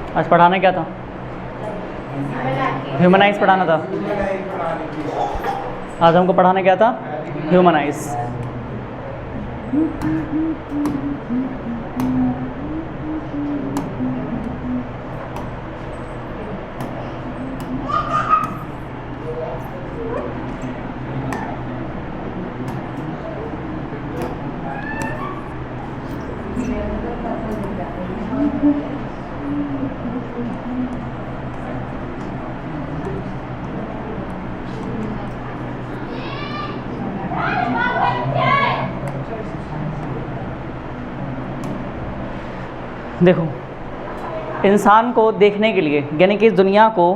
आज पढ़ाना क्या था? ह्यूमनाइज पढ़ाना था। आज हमको पढ़ाना क्या था? ह्यूमनाइज। देखो, इंसान को देखने के लिए, यानी कि इस दुनिया को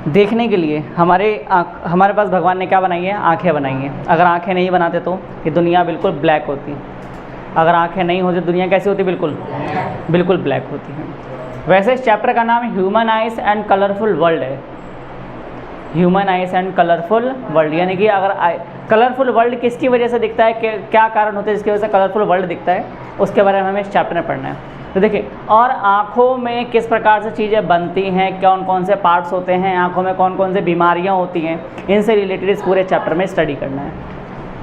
देखने के लिए हमारे पास भगवान ने क्या बनाई है? आँखें बनाई हैं। अगर आँखें नहीं बनाते तो ये दुनिया बिल्कुल ब्लैक होती। अगर आँखें नहीं होती दुनिया कैसी होती? बिल्कुल ब्लैक होती है। वैसे इस चैप्टर का नाम human eyes and colourful world है। Human eyes and colourful world, यानी कि अगर कलरफुल वर्ल्ड किसकी वजह से दिखता है, क्या कारण होते हैं जिसकी वजह से कलरफुल वर्ल्ड दिखता है, उसके बारे में हमें इस चैप्टर में पढ़ना है। तो देखिए, और आँखों में किस प्रकार से चीज़ें बनती हैं, कौन कौन से पार्ट्स होते हैं, आँखों में कौन कौन से बीमारियाँ होती हैं, इनसे रिलेटेड इस पूरे चैप्टर में स्टडी करना है।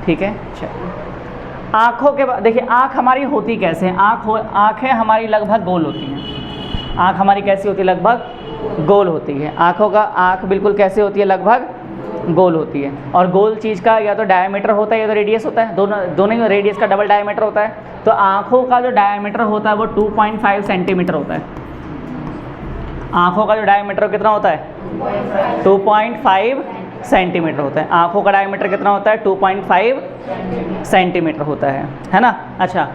ठीक है, अच्छा। आँखों के बाद देखिए, आँख हमारी होती कैसे है? आँखें हमारी लगभग गोल होती हैं। आँख हमारी कैसी होती है? लगभग गोल होती है। आँख बिल्कुल कैसे होती है? लगभग गोल होती है। और गोल चीज़ का या तो डायमीटर होता है या तो रेडियस होता है, दोनों ही रेडियस का डबल डायमीटर होता है। तो आँखों का जो डायमीटर होता है वो 2.5 सेंटीमीटर होता है। आँखों का जो डायमीटर कितना होता है? 2.5 सेंटीमीटर होता है। आँखों का डायमीटर कितना होता है? 2.5 सेंटीमीटर होता है ना। अच्छा,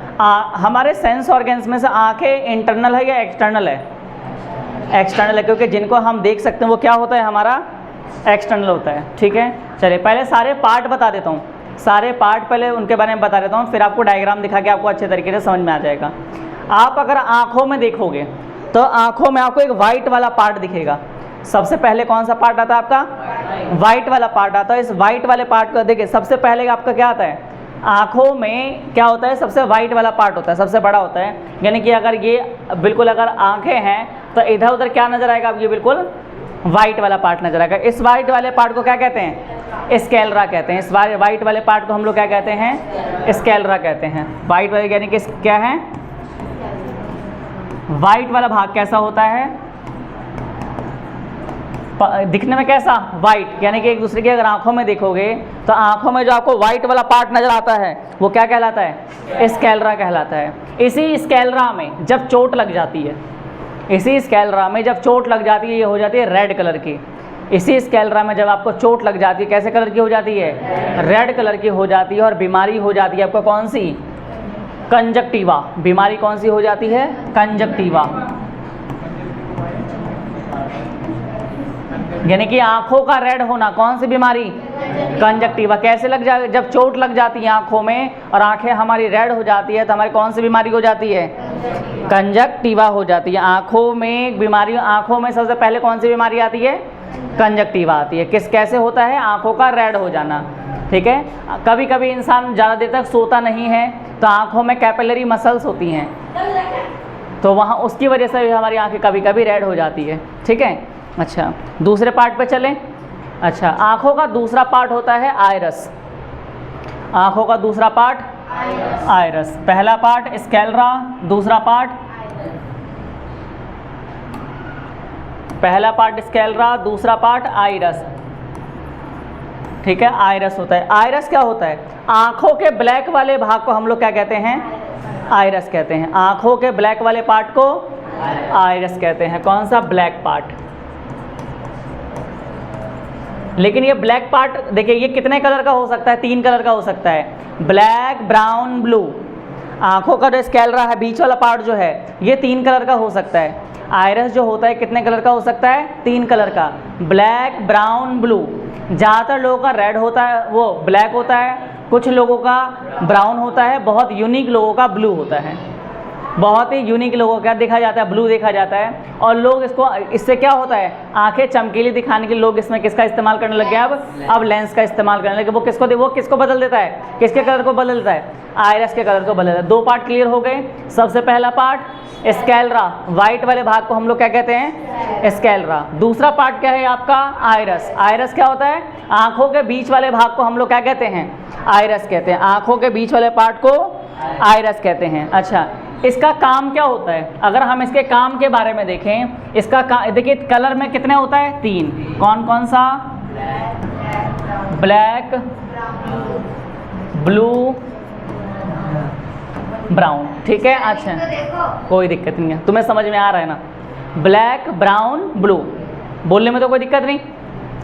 हमारे सेंस ऑर्गन्स में से आँखें इंटरनल है या एक्सटर्नल है? एक्सटर्नल है, क्योंकि जिनको हम देख सकते हैं वो क्या होता है? हमारा एक्सटर्नल होता है। ठीक है, चलिए पहले सारे पार्ट बता देता हूँ। सारे पार्ट पहले उनके बारे में बता देता हूँ, फिर आपको डायग्राम दिखा के आपको अच्छे तरीके से समझ में आ जाएगा। आप अगर आँखों में देखोगे तो आँखों में आपको एक वाइट वाला पार्ट दिखेगा। सबसे पहले कौन सा पार्ट आता है आपका? वाइट वाला पार्ट आता है। इस वाइट वाले पार्ट को देखिए, सबसे पहले आपका क्या आता है? आँखों में क्या होता है? सबसे वाइट वाला पार्ट होता है, सबसे बड़ा होता है। यानी कि अगर ये बिल्कुल अगर आँखें हैं तो इधर उधर क्या नज़र आएगा? अब ये बिल्कुल वाइट वाला पार्ट नजर आएगा। इस वाइट वाले पार्ट को क्या कहते हैं? स्कैलरा कहते हैं। इस वाइट वाले पार्ट को हम लोग क्या कहते हैं? स्कैलरा कहते हैं। वाइट वाले यानी कि क्या है? वाइट वाला भाग कैसा होता है? दिखने में कैसा? वाइट। यानी कि एक दूसरे की अगर आंखों में देखोगे तो आंखों में जो आपको वाइट वाला पार्ट नजर आता है वो क्या कहलाता है? स्कैलरा कहलाता है। इसी स्कैलरा में जब चोट लग जाती है, इसी स्कैलरा में जब चोट लग जाती है, ये हो जाती है रेड कलर की। इसी स्कैलरा में जब आपको चोट लग जाती है, कैसे कलर की हो जाती है? रेड कलर की हो जाती है। और बीमारी हो जाती है आपको कौन सी? कंजक्टिवा। बीमारी कौन सी हो जाती है? कंजक्टिवा। यानी कि आंखों का रेड होना, कौन सी बीमारी? कंजक्टिवा। कैसे लग जाए? जब चोट लग जाती है आंखों में और आंखें हमारी रेड हो जाती है तो हमारी कौन सी बीमारी हो जाती है? कंजक्टिवा हो जाती है। आंखों में बीमारी, आंखों में सबसे पहले कौन सी बीमारी आती है? कंजक्टिवा आती है। कैसे होता है? आंखों का रेड हो जाना। ठीक है, कभी कभी इंसान ज़्यादा देर तक सोता नहीं है तो आंखों में कैपिलरी मसल्स होती हैं, तो वहाँ उसकी वजह से भी हमारी आंखें कभी कभी रेड हो जाती है। ठीक है, अच्छा दूसरे पार्ट पे चलें। अच्छा, आँखों का दूसरा पार्ट होता है आइरस। आँखों का दूसरा पार्ट आइरस। पहला पार्ट स्कैलरा, दूसरा पार्ट, पहला पार्ट स्कैलरा, दूसरा पार्ट आइरस। ठीक है, आइरस होता है। आइरस क्या होता है? आँखों के ब्लैक वाले भाग को हम लोग क्या कहते हैं? आइरस कहते हैं। आँखों के ब्लैक वाले पार्ट को आइरस कहते हैं। कौन सा? Black part. लेकिन ये ब्लैक पार्ट देखिए, ये कितने कलर का हो सकता है? 3 कलर का हो सकता है, ब्लैक, ब्राउन, ब्लू। आंखों का जो स्कैलरा है, बीच वाला पार्ट जो है, ये 3 कलर का हो सकता है। आइरस जो होता है कितने कलर का हो सकता है? 3 कलर का, ब्लैक, ब्राउन, ब्लू। ज़्यादातर लोगों का रेड होता है, वो ब्लैक होता है, कुछ लोगों का ब्राउन होता है, बहुत यूनिक लोगों का ब्लू होता है। बहुत ही यूनिक लोगों को क्या देखा जाता है, ब्लू देखा जाता है। और लोग इसको, इससे क्या होता है, आंखें चमकीली दिखाने के लिए लोग इसमें किसका इस्तेमाल करने लग गए, अब लेंस का इस्तेमाल करने लगे। वो किसको बदल देता है, किसके कलर को बदल देता है, आइरस के कलर को बदल देता है। दो पार्ट क्लियर हो गए। सबसे पहला पार्ट स्कैलरा, वाइट वाले भाग को हम लोग क्या कहते हैं, स्कैलरा। दूसरा पार्ट क्या है आपका, आइरस। आइरस क्या होता है, आंखों के बीच वाले भाग को हम लोग क्या कहते हैं, आइरस कहते हैं। आंखों के बीच वाले पार्ट को आइरस कहते हैं। अच्छा, इसका काम क्या होता है, अगर हम इसके काम के बारे में देखें, इसका देखिए कलर में कितने होता है, 3। कौन कौन सा, ब्लैक, ब्लू, ब्राउन। ठीक है, अच्छा कोई दिक्कत नहीं है, तुम्हें समझ में आ रहा है ना। ब्लैक, ब्राउन, ब्लू, बोलने में तो कोई दिक्कत नहीं।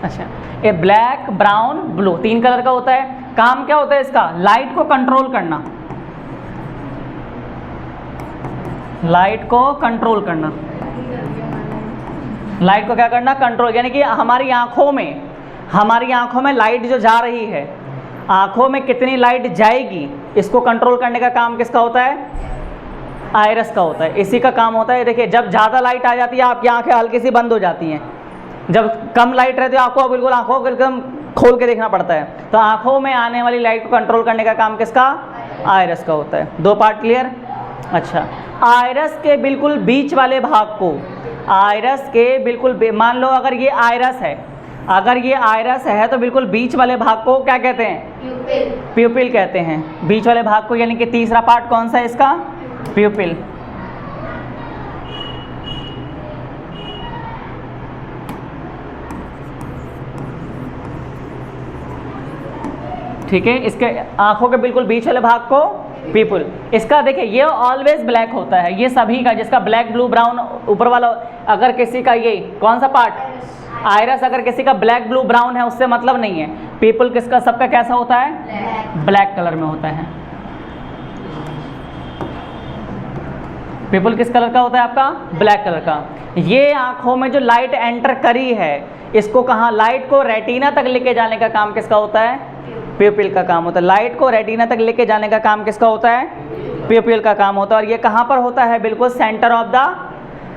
अच्छा, ये ब्लैक, ब्राउन, ब्लू 3 कलर का होता है। काम क्या होता है इसका, लाइट को कंट्रोल करना, लाइट को कंट्रोल करना। लाइट को क्या करना, कंट्रोल, यानी कि हमारी आंखों में लाइट जो जा रही है, आंखों में कितनी लाइट जाएगी, इसको कंट्रोल करने का काम किसका होता है, आइरस का होता है। इसी का काम होता है। देखिए, जब ज़्यादा लाइट आ जाती है आपकी आंखें हल्की सी बंद हो जाती हैं, जब कम लाइट रहती है आपको बिल्कुल आंखों को एकदम खोल के देखना पड़ता है। तो आंखों में आने वाली लाइट को कंट्रोल करने का काम किसका, आइरस का होता है। 2 पार्ट क्लियर। अच्छा, आइरस के बिल्कुल बीच वाले भाग को, आइरस के बिल्कुल, मान लो अगर ये आइरस है, अगर ये आइरस है तो बिल्कुल बीच वाले भाग को क्या कहते हैं, प्यूपिल कहते हैं। बीच वाले भाग को, यानी कि तीसरा पार्ट कौन सा है इसका, प्यूपिल। ठीक है, इसके आंखों के बिल्कुल बीच वाले भाग को पीपल। इसका देखिए, ये ऑलवेज ब्लैक होता है, ये सभी का, जिसका ब्लैक, ब्लू, ब्राउन ऊपर वाला, अगर किसी का ये कौन सा पार्ट, आइरस, अगर किसी का ब्लैक, ब्लू, ब्राउन है उससे मतलब नहीं है। पीपल किसका, सबका कैसा होता है, ब्लैक कलर में होता है। पीपल किस कलर का होता है आपका, ब्लैक कलर का। ये आंखों में जो लाइट एंटर करी है, इसको कहाँ, लाइट को रेटिना तक लेके जाने का काम किसका होता है, प्यूपिल का काम होता है। लाइट को रेटिना तक लेके जाने का काम किसका होता है, प्यूपिल का काम होता है। और ये कहाँ पर होता है, बिल्कुल सेंटर ऑफ द,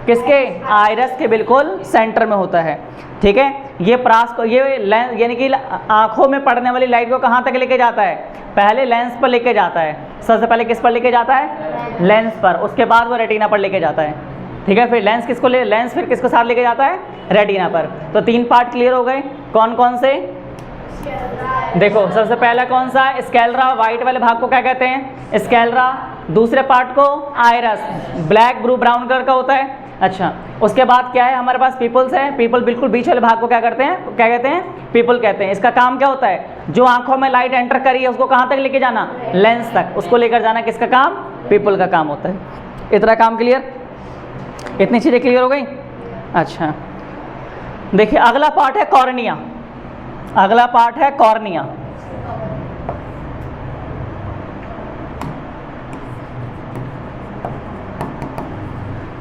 किसके, आइरस के बिल्कुल सेंटर में होता है। ठीक है, ये प्रास को, ये लेंस, यानी कि आंखों में पड़ने वाली लाइट को कहाँ तक लेके जाता है, पहले लेंस पर लेके जाता है। सबसे पहले किस पर लेके जाता है, लेंस पर, उसके बाद वो रेटिना पर लेके जाता है। ठीक है, फिर लेंस किसको लेंस फिर किसको साथ लेके जाता है, रेटिना पर। तो 3 पार्ट क्लियर हो गए। कौन कौन से, देखो सबसे पहला कौन सा, स्कैलरा, वाइट वाले भाग को क्या कहते हैं, स्कैलरा। दूसरे पार्ट को iris, black, blue, brown colour का होता है। अच्छा, उसके बाद क्या है हमारे पास, पीपल्स है। पीपल बिल्कुल बीच वाले भाग को क्या करते हैं, क्या कहते हैं, पीपल कहते हैं। इसका काम क्या होता है, जो आंखों में लाइट एंटर करी है उसको कहाँ तक लेके जाना, लेंस तक, उसको लेकर जाना किसका काम, पीपल का काम होता है। इतना काम क्लियर, इतनी चीज़ें क्लियर हो गई। अच्छा, देखिए अगला पार्ट है कॉर्निया। अगला पार्ट है कॉर्निया।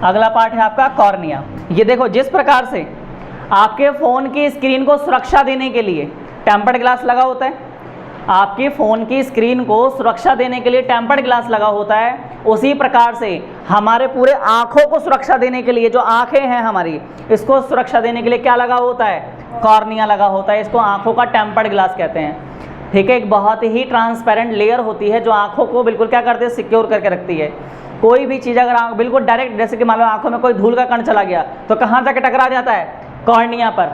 अगला पार्ट है आपका कॉर्निया। ये देखो, जिस प्रकार से आपके फ़ोन की स्क्रीन को सुरक्षा देने के लिए टेम्पर्ड ग्लास लगा होता है, आपके फ़ोन की स्क्रीन को सुरक्षा देने के लिए टेम्पर्ड ग्लास लगा होता है, उसी प्रकार से हमारे पूरे आँखों को सुरक्षा देने के लिए, जो आँखें हैं हमारी, इसको सुरक्षा देने के लिए क्या लगा होता है, कॉर्निया लगा होता है। इसको आँखों का टेम्पर्ड ग्लास कहते हैं। ठीक है, एक बहुत ही ट्रांसपेरेंट लेयर होती है जो आँखों को बिल्कुल क्या करती है, सिक्योर करके रखती है। कोई भी चीज़ अगर आँख बिल्कुल डायरेक्ट, जैसे कि मान लो आँखों में कोई धूल का कण चला गया तो कहाँ जाके टकरा जाता है, कॉर्निया पर।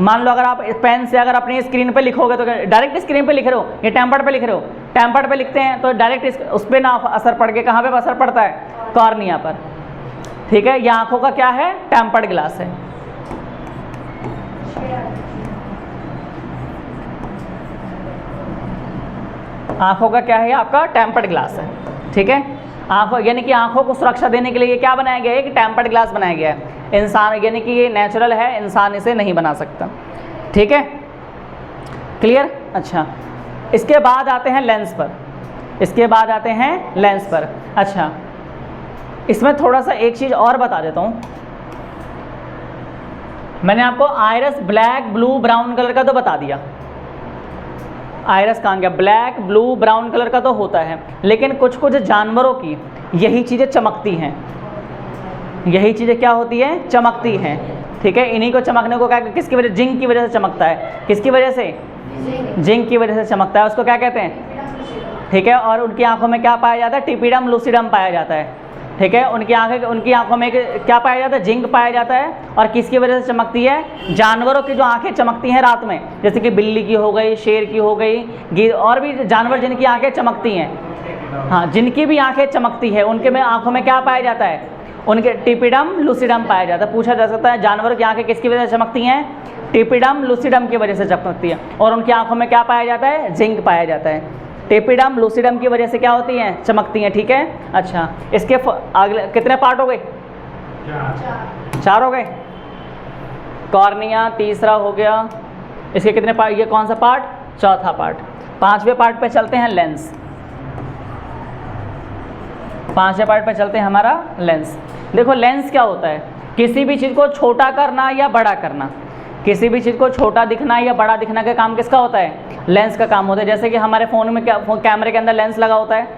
मान लो अगर आप पेन से अगर अपनी स्क्रीन पे लिखोगे तो डायरेक्ट स्क्रीन पे लिख रहे हो, ये टेम्पर्ड पे लिख रहे हो, टेम्पर्ड पे लिखते हैं तो डायरेक्ट उस पर ना असर पड़ के कहाँ पे असर पड़ता है, कॉर्निया पर। ठीक है, ये आँखों का क्या है, टेम्पर्ड ग्लास है। आँखों का क्या है, आपका टेम्पर्ड ग्लास है। ठीक है, आँखों, यानी कि आँखों को सुरक्षा देने के लिए ये क्या बनाया गया है, कि टेम्पर्ड ग्लास बनाया गया है। इंसान, यानी कि ये नेचुरल है, इंसान इसे नहीं बना सकता। ठीक है, क्लियर। अच्छा, इसके बाद आते हैं लेंस पर। इसके बाद आते हैं लेंस पर। अच्छा, इसमें थोड़ा सा एक चीज़ और बता देता हूँ। मैंने आपको iris black, blue, brown colour का तो बता दिया। आइरस कहाँ गया, ब्लैक, ब्लू, ब्राउन कलर का तो होता है, लेकिन कुछ कुछ जानवरों की यही चीज़ें चमकती हैं, यही चीज़ें क्या होती हैं, चमकती हैं। ठीक है, इन्हीं को चमकने को क्या, किसकी वजह, जिंक की वजह से चमकता है। किसकी वजह से, जिंक की वजह से चमकता है, उसको क्या कहते हैं। ठीक है, और उनकी आंखों में क्या पाया जाता है, टिपिडम लूसिडम पाया जाता है। ठीक है, उनकी आंखों में क्या पाया जाता है, जिंक पाया जाता है। और किसकी वजह से चमकती है, जानवरों की जो आंखें चमकती हैं रात में, जैसे कि बिल्ली की हो गई, शेर की हो गई, और भी जानवर जिनकी आंखें चमकती हैं, हाँ, जिनकी भी आंखें चमकती है, उनके में आंखों में क्या पाया जाता है, उनके टिपिडम लूसिडम पाया जाता है। पूछा जा सकता है जानवरों की आंखें किसकी वजह से चमकती हैं, टिपिडम लूसिडम की वजह से चमकती है। और उनकी आंखों में क्या पाया जाता है, जिंक पाया जाता है। टिपिडम लूसिडम की वजह से क्या होती हैं, चमकती हैं। ठीक है, अच्छा, इसके अगले कितने पार्ट हो गए, 4 हो गए। कॉर्निया तीसरा हो गया, इसके कितने पार्ट, ये कौन सा पार्ट, चौथा पार्ट। 5वें पार्ट पे चलते हैं, लेंस। 5वें पार्ट पे चलते हैं, हमारा लेंस। देखो लेंस क्या होता है, किसी भी चीज़ को छोटा करना या बड़ा करना, किसी भी चीज़ को छोटा दिखना या बड़ा दिखना का काम किसका होता है, लेंस का काम होता है। जैसे कि हमारे फ़ोन में कैमरे के अंदर लेंस लगा होता है।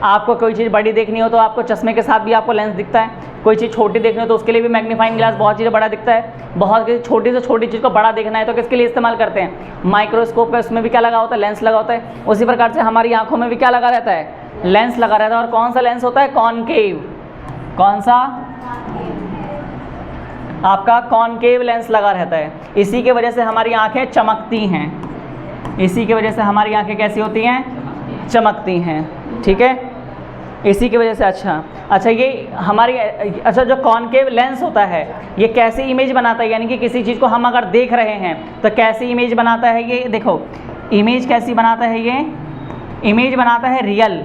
आपको कोई चीज़ बड़ी देखनी हो तो आपको चश्मे के साथ भी आपको लेंस दिखता है, कोई चीज़ छोटी देखनी हो तो उसके लिए भी मैग्नीफाइंग ग्लास, बहुत चीज़ें बड़ा दिखता है। बहुत छोटी से छोटी चीज़ को बड़ा देखना है तो किसके लिए इस्तेमाल करते हैं, माइक्रोस्कोप है, उसमें भी क्या लगा होता है, लेंस लगा होता है। उसी प्रकार से हमारी आँखों में भी क्या लगा रहता है, लेंस लगा रहता है। और कौन सा लेंस होता है, कॉनकेव। कौन सा, आपका कॉनकेव लेंस लगा रहता है। इसी की वजह से हमारी आंखें चमकती हैं, इसी की वजह से हमारी आंखें कैसी होती हैं, चमकती हैं। ठीक है, इसी की वजह से। अच्छा, ये हमारी, अच्छा, जो कॉनकेव लेंस होता है ये कैसी इमेज बनाता है, यानी कि किसी चीज़ को हम अगर देख रहे हैं तो कैसी इमेज बनाता है ये, देखो इमेज कैसी बनाता है, ये इमेज बनाता है रियल।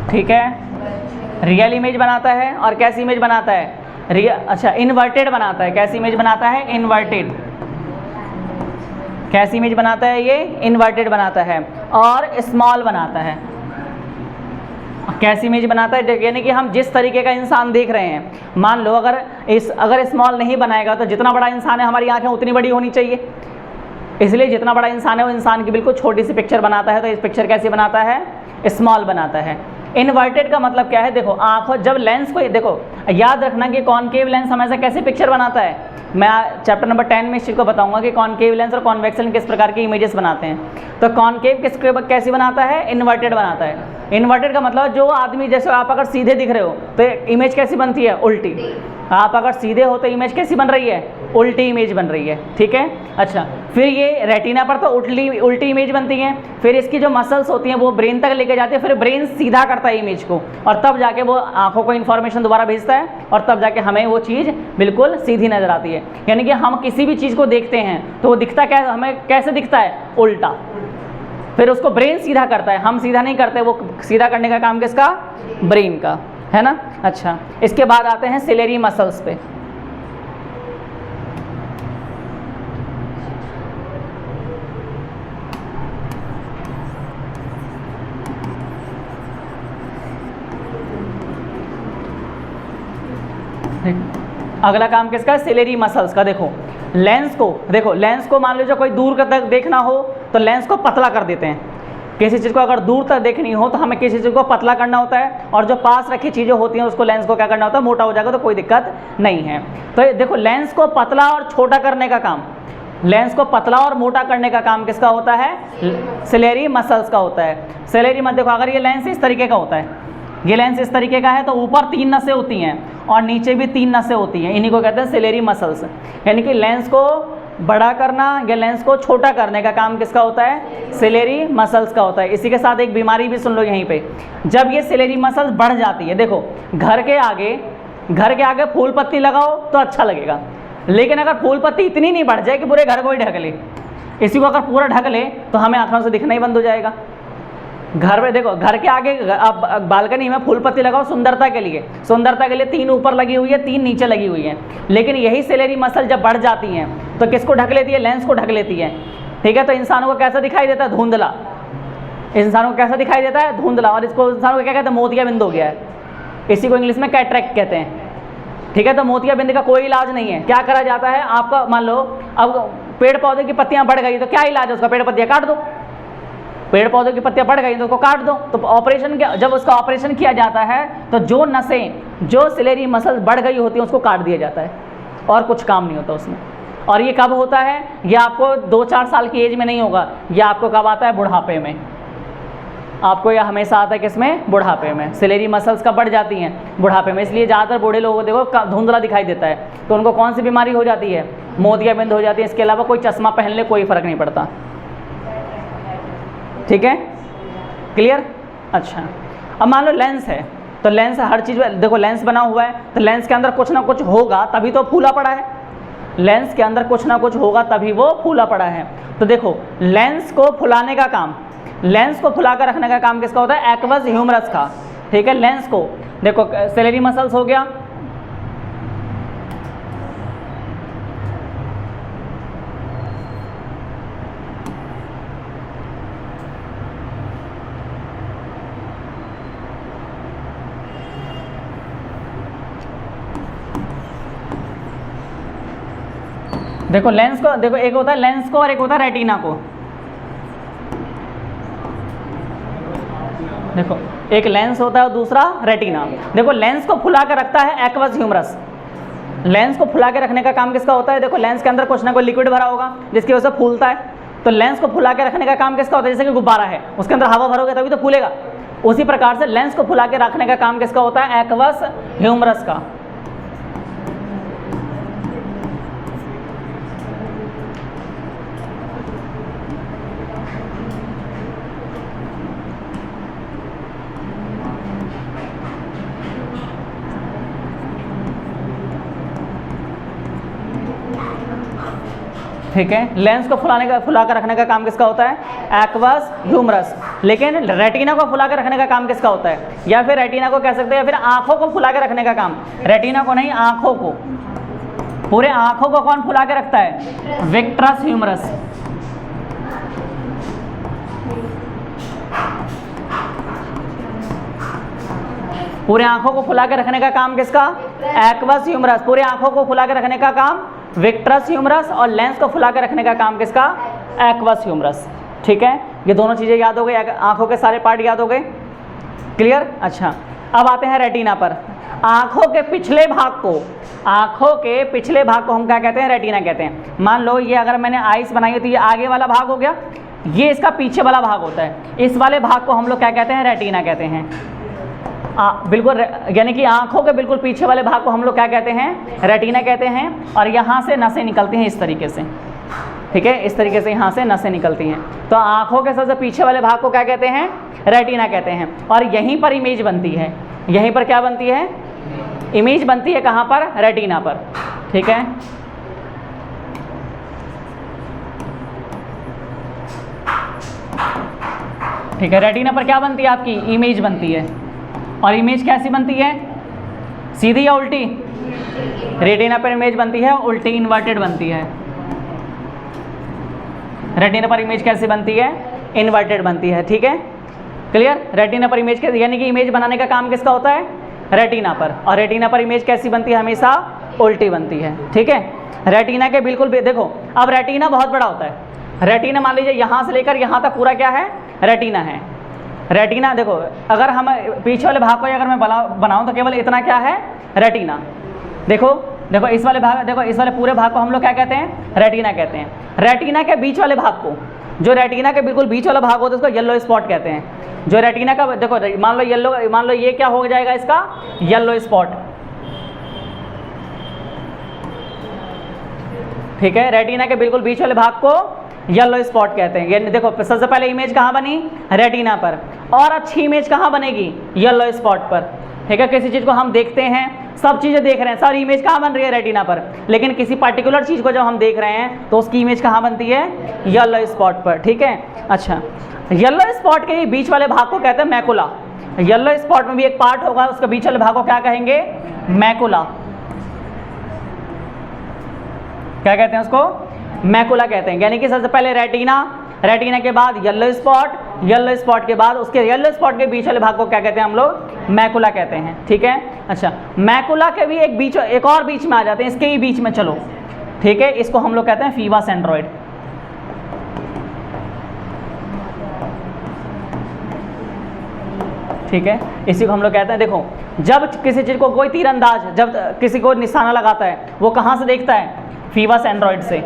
ठीक है, रियल इमेज बनाता है। और कैसी इमेज बनाता है, अच्छा, इन्वर्टेड बनाता है। कैसी इमेज बनाता है, इन्वर्टेड। कैसी इमेज बनाता है ये, इन्वर्टेड बनाता है। और स्मॉल बनाता है। कैसी इमेज बनाता है, यानी कि हम जिस तरीके का इंसान देख रहे हैं, मान लो अगर स्मॉल नहीं बनाएगा तो जितना बड़ा इंसान है हमारी आंखें उतनी बड़ी होनी चाहिए, इसलिए जितना बड़ा इंसान है वो इंसान की बिल्कुल छोटी सी पिक्चर बनाता है। तो इस पिक्चर कैसी बनाता है, स्मॉल बनाता है। इन्वर्टेड का मतलब क्या है, देखो आंखों, जब लेंस को, देखो याद रखना कि कॉनकेव लेंस हमेशा कैसे पिक्चर बनाता है। मैं चैप्टर नंबर 10 में इस चीज़ को बताऊंगा कि कॉनकेव लेंस और कॉन्वेक्स लेंस किस प्रकार की इमेजेस बनाते हैं। तो कॉनकेव कैसी बनाता है, इन्वर्टेड बनाता है। इन्वर्टेड का मतलब जो आदमी, जैसे आप अगर सीधे दिख रहे हो तो इमेज कैसी बनती है, उल्टी। आप अगर सीधे हो तो इमेज कैसी बन रही है, उल्टी इमेज बन रही है। ठीक है, अच्छा, फिर ये रेटिना पर तो उल्टी इमेज बनती है। फिर इसकी जो मसल्स होती हैं वो ब्रेन तक लेके जाती है, फिर ब्रेन सीधा करता है इमेज को, और तब जाके वो आंखों को इन्फॉर्मेशन दोबारा भेजता है, और तब जाके हमें वो चीज़ बिल्कुल सीधी नज़र आती है। यानी कि हम किसी भी चीज़ को देखते हैं तो वो दिखता क्या, हमें कैसे दिखता है, उल्टा। फिर उसको ब्रेन सीधा करता है, हम सीधा नहीं करते, वो सीधा करने का काम किसका, ब्रेन का, है ना। अच्छा, इसके बाद आते हैं सिलेरी मसल्स पे। अगला काम किसका है, सिलेरी मसल्स का। देखो लेंस को मान लीजिए कोई दूर तक देखना हो तो लेंस को पतला कर देते हैं। किसी चीज़ को अगर दूर तक देखनी हो तो हमें किसी चीज़ को पतला करना होता है, और जो पास रखी चीज़ें होती हैं उसको लेंस को क्या करना होता है, मोटा हो जाएगा तो कोई दिक्कत नहीं है। तो देखो लेंस को पतला और छोटा करने का काम, लेंस को पतला और मोटा करने का काम किसका होता है, सिलेरी मसल्स का होता है। सिलेरी मसल, देखो अगर ये लेंस इस तरीके का होता है, ये लेंस इस तरीके का है तो ऊपर 3 नसें होती हैं और नीचे भी 3 नसें होती हैं, इन्हीं को कहते हैं सिलेरी मसल्स। यानी कि लेंस को बड़ा करना या लेंस को छोटा करने का काम किसका होता है, सिलेरी मसल्स का होता है। इसी के साथ एक बीमारी भी सुन लो यहीं पे, जब ये सिलेरी मसल्स बढ़ जाती है, देखो घर के आगे फूल पत्ती लगाओ तो अच्छा लगेगा, लेकिन अगर फूल पत्ती इतनी नहीं बढ़ जाए कि पूरे घर को ही ढक ले, इसी को अगर पूरा ढक ले तो हमें आंखों से दिखना ही बंद हो जाएगा। घर में देखो, घर के आगे आप बालकनी में फूल पत्ती लगाओ सुंदरता के लिए 3 ऊपर लगी हुई है, 3 नीचे लगी हुई है, लेकिन यही सिलेरी मसल जब बढ़ जाती हैं तो किसको ढक लेती है, लेंस को ढक लेती है। ठीक है, तो इंसानों को कैसा दिखाई देता है, धुंधला। इंसानों को कैसा दिखाई देता है, धुंधला। और इसको इंसानों को क्या कहते हैं, मोतियाबिंद हो गया है, इसी को इंग्लिश में कैटरेक्ट कहते हैं। ठीक है, तो मोतियाबिंद का कोई इलाज नहीं है। क्या करा जाता है, आपका मान लो अब पेड़ पौधे की पत्तियां बढ़ गई तो क्या इलाज है उसका, पेड़ पत्तियां काट दो, पेड़ पौधों की पत्तियां बढ़ गई तो उसको काट दो। तो ऑपरेशन क्या, जब उसका ऑपरेशन किया जाता है तो जो नसें, जो सिलेरी मसल्स बढ़ गई होती हैं उसको काट दिया जाता है और कुछ काम नहीं होता उसमें। और ये कब होता है? ये आपको 2-4 साल की एज में नहीं होगा, ये आपको कब आता है? बुढ़ापे में। आपको यह हमेशा आता है किसमें? बुढ़ापे में। सिलेरी मसल्स कब बढ़ जाती हैं? बुढ़ापे में। इसलिए ज़्यादातर बूढ़े लोगों को देखो धुंधला दिखाई देता है, तो उनको कौन सी बीमारी हो जाती है? मोतियाबिंद हो जाती है। इसके अलावा कोई चश्मा पहन ले कोई फ़र्क नहीं पड़ता। ठीक है, क्लियर? अच्छा, अब मान लो लेंस है, तो लेंस हर चीज़ में देखो, लेंस बना हुआ है तो लेंस के अंदर कुछ ना कुछ होगा तभी तो फूला पड़ा है। लेंस के अंदर कुछ ना कुछ होगा तभी वो फूला पड़ा है। तो देखो, लेंस को फुलाने का काम, लेंस को फुला कर रखने का काम किसका होता है? एक्वस ह्यूमरस का। ठीक है, लेंस को देखो, सिलेरी मसल्स हो गया, देखो लेंस को, देखो एक होता है लेंस को और एक होता है रेटिना को। देखो एक लेंस होता है और दूसरा रेटिना। देखो लेंस को फुला कर रखता है एक्वस ह्यूमरस। लेंस को फुला के रखने का काम किसका होता है? देखो लेंस के अंदर कुछ ना कोई लिक्विड भरा होगा जिसकी वजह से फूलता है, तो लेंस को फुला के रखने का काम किसका होता है? जैसे कि गुब्बारा है, उसके अंदर हवा भरोगे तभी तो फूलेगा। उसी प्रकार से लेंस को फुला के रखने का काम किसका होता है? एक्वस ह्यूमरस का। ठीक है, लेंस को फुला कर रखने का काम किसका होता है? Aqueous humerus. लेकिन रेटिना को फुला कर रखने का काम किसका होता है? या फिर रेटिना को कह सकते हैं, या फिर आंखों को फुला के रखने का काम, रेटिना को नहीं, आंखों को, पूरे आंखों को कौन फुला के रखता है? Vitreous humour. पूरे आंखों को फुला के रखने का काम किसका? Aqueous humour. पूरे आंखों को फुला के रखने का काम विट्रस ह्यूमरस, और लेंस को फुला के रखने का काम किसका? Aqueous humour. ठीक है, ये दोनों चीज़ें याद हो गई, आंखों के सारे पार्ट याद हो गए, क्लियर? अच्छा, अब आते हैं रेटिना पर। आंखों के पिछले भाग को, आंखों के पिछले भाग को हम क्या कहते हैं? रेटिना कहते हैं। मान लो ये अगर मैंने आइस बनाई है तो ये आगे वाला भाग हो गया, ये इसका पीछे वाला भाग होता है। इस वाले भाग को हम लोग क्या कहते हैं? रेटिना कहते हैं। बिल्कुल, यानी कि आंखों के बिल्कुल पीछे वाले भाग को हम लोग क्या कहते हैं? रेटिना कहते हैं। और यहाँ से नसें निकलती हैं इस तरीके से। ठीक है, इस तरीके से यहाँ से नसें निकलती हैं। तो आंखों के सबसे पीछे वाले भाग को क्या कहते हैं? रेटिना कहते हैं। और यहीं पर इमेज बनती है। यहीं पर क्या बनती है? इमेज बनती है। कहाँ पर? रेटिना पर। ठीक है, ठीक है, रेटिना पर क्या बनती है? आपकी इमेज बनती है। और इमेज कैसी बनती है? सीधी या उल्टी? रेटिना पर इमेज बनती है उल्टी, इन्वर्टेड बनती है। रेटिना पर इमेज कैसी बनती है? इन्वर्टेड बनती है। ठीक है, क्लियर? रेटिना पर इमेज कैसी, यानी कि इमेज बनाने का काम किसका होता है? रेटिना पर। और रेटिना पर इमेज कैसी बनती है? हमेशा उल्टी बनती है। ठीक है, रेटिना के बिल्कुल देखो, अब रेटिना बहुत बड़ा होता है। रेटिना मान लीजिए यहाँ से लेकर यहाँ तक पूरा क्या है? रेटिना है। रेटिना देखो, अगर हम पीछे वाले भाग को अगर मैं बनाऊं तो केवल इतना क्या है? रेटिना। देखो देखो इस वाले भाग, देखो इस वाले पूरे भाग को हम लोग क्या कहते हैं? रेटिना कहते हैं। रेटिना के बीच वाले भाग को, जो रेटिना के बिल्कुल बीच वाला भाग होता है उसको येलो स्पॉट कहते हैं। जो रेटिना का देखो, मान लो येलो, मान लो ये क्या हो जाएगा इसका? Yellow spot. ठीक है, रेटिना के बिल्कुल बीच वाले भाग को येलो स्पॉट कहते हैं। ये देखो, सबसे पहले इमेज कहाँ बनी? रेटिना पर। और अच्छी इमेज कहाँ बनेगी? येलो स्पॉट पर। ठीक है, किसी चीज़ को हम देखते हैं, सब चीज़ें देख रहे हैं, सारी इमेज कहाँ बन रही है? रेटिना पर। लेकिन किसी पर्टिकुलर चीज़ को जब हम देख रहे हैं तो उसकी इमेज कहाँ बनती है? येलो स्पॉट पर। ठीक है, अच्छा, येलो स्पॉट के बीच वाले भाग को कहते हैं मैकुला। येलो स्पॉट में भी एक पार्ट होगा, उसके बीच वाले भाग को क्या कहेंगे? मैकुला। क्या कहते हैं उसको? मैकुला कहते हैं। यानी कि सबसे पहले रेटिना, रेटिना के बाद येलो स्पॉट, येलो स्पॉट के बाद उसके येलो स्पॉट के बीच वाले भाग को क्या कहते हैं हम लोग? मैकुला कहते हैं। ठीक है, अच्छा, मैकुला के भी एक बीच, एक और बीच में आ जाते हैं, इसके ही बीच में। चलो ठीक है, इसको हम लोग कहते हैं फीवा सेंट्रोइड। ठीक है, इसी को हम लोग कहते हैं। देखो, जब किसी चीज़ को कोई तीरंदाज जब किसी को निशाना लगाता है, वो कहाँ से देखता है? फीवस एंड्रॉयड से।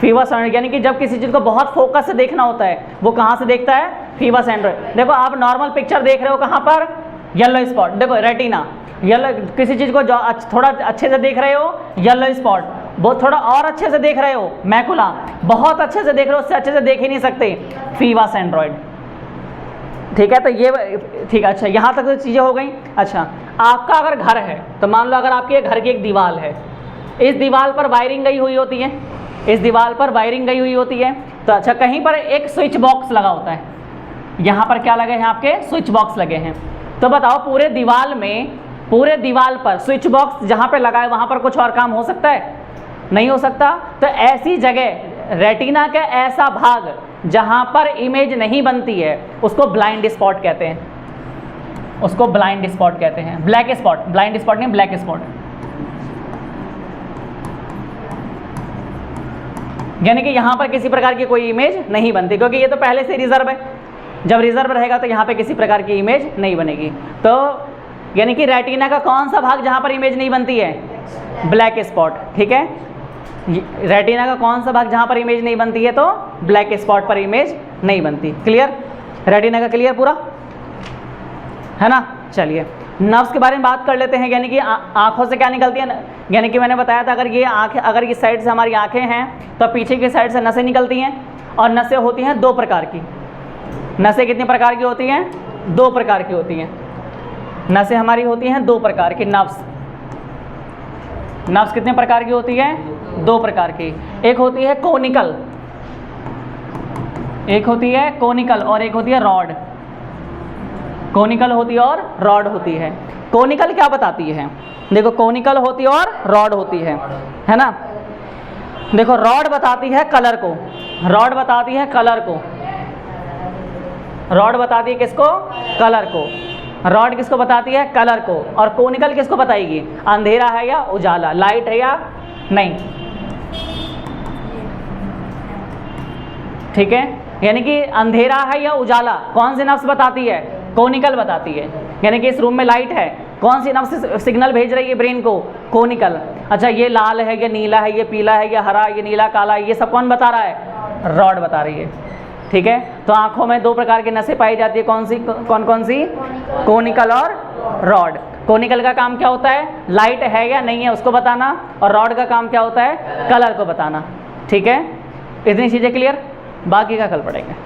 फीवस एंड्रॉयड यानी कि जब किसी चीज़ को बहुत फोकस से देखना होता है, वो कहाँ से देखता है? फीवस एंड्रॉयड। देखो, आप नॉर्मल पिक्चर देख रहे हो, कहाँ पर? Yellow spot. देखो रेटिना, येलो, किसी चीज़ को जो थोड़ा अच्छे से देख रहे हो, येलो स्पॉट। बहुत थोड़ा और अच्छे से देख रहे हो, मैकुला। बहुत अच्छे से देख रहे हो, उससे अच्छे से देख ही नहीं सकते, फीवस एंड्रॉयड। ठीक है, तो ये ठीक है। अच्छा, यहाँ तक तो चीज़ें हो गई। अच्छा, आपका अगर घर है, तो मान लो अगर आपके घर की एक दीवार है, इस दीवार पर वायरिंग गई हुई होती है, इस दीवार पर वायरिंग गई हुई होती है। तो अच्छा, कहीं पर एक स्विच बॉक्स लगा होता है, यहाँ पर क्या लगे हैं? आपके स्विच बॉक्स लगे हैं। तो बताओ, पूरे दीवार में, पूरे दीवार पर स्विच बॉक्स जहाँ पे लगा है, वहाँ पर कुछ और काम हो सकता है? नहीं हो सकता। तो ऐसी जगह, रेटिना का ऐसा भाग जहाँ पर इमेज नहीं बनती है, उसको ब्लाइंड स्पॉट कहते हैं। उसको ब्लाइंड स्पॉट कहते हैं। ब्लैक स्पॉट, ब्लाइंड स्पॉट नहीं, ब्लैक स्पॉट। यानी कि यहाँ पर किसी प्रकार की कोई इमेज नहीं बनती, क्योंकि ये तो पहले से रिजर्व है। जब रिजर्व रहेगा तो यहाँ पे किसी प्रकार की इमेज नहीं बनेगी। तो यानी कि रेटिना का कौन सा भाग जहाँ पर इमेज नहीं बनती है? Black spot. ठीक है, रेटिना का कौन सा भाग जहाँ पर इमेज नहीं बनती है? तो ब्लैक स्पॉट पर इमेज नहीं बनती। क्लियर? रेटिना का क्लियर पूरा है ना? चलिए, नर्व्स के बारे में बात कर लेते हैं। यानी कि आँखों से क्या निकलती है? यानी कि मैंने बताया था, अगर ये आँखें, अगर इस साइड से हमारी आँखें हैं, तो पीछे की साइड से नसें निकलती हैं। और नसें होती हैं दो प्रकार की। नसें कितने प्रकार की होती हैं? दो प्रकार की होती हैं। नसें हमारी होती हैं दो प्रकार की। नर्व्स, नर्व्स कितने प्रकार की होती है? दो प्रकार की। एक होती है कोनिकल, एक होती है कोनिकल और एक होती है रॉड। कोनिकल होती है और रॉड होती है। कोनिकल क्या बताती है? देखो, कोनिकल होती है और रॉड होती है ना? देखो, रॉड बताती है कलर को, रॉड बताती है कलर को, रॉड बताती है किसको? कलर को। रॉड किसको बताती है? कलर को। और कोनिकल किसको बताएगी? अंधेरा है या उजाला, लाइट है या नहीं। ठीक है, यानी कि अंधेरा है या उजाला कौन सी नर्व्स बताती है? कोनिकल बताती है। यानी कि इस रूम में लाइट है, कौन सी नर्व्स सिग्नल भेज रही है ब्रेन को? कोनिकल। अच्छा, ये लाल है, ये नीला है, ये पीला है, ये हरा, ये नीला, काला, ये सब कौन बता रहा है? रॉड बता रही है। ठीक है, तो आंखों में दो प्रकार की नसें पाई जाती है। कौन सी? कौन कौन सी? कोनिकल और रॉड। कोनिकल का काम क्या होता है? लाइट है या नहीं है उसको बताना, और रॉड का काम क्या होता है? कलर को बताना। ठीक है, इतनी चीज़ें क्लियर? बाकी का कल पढ़ेंगे।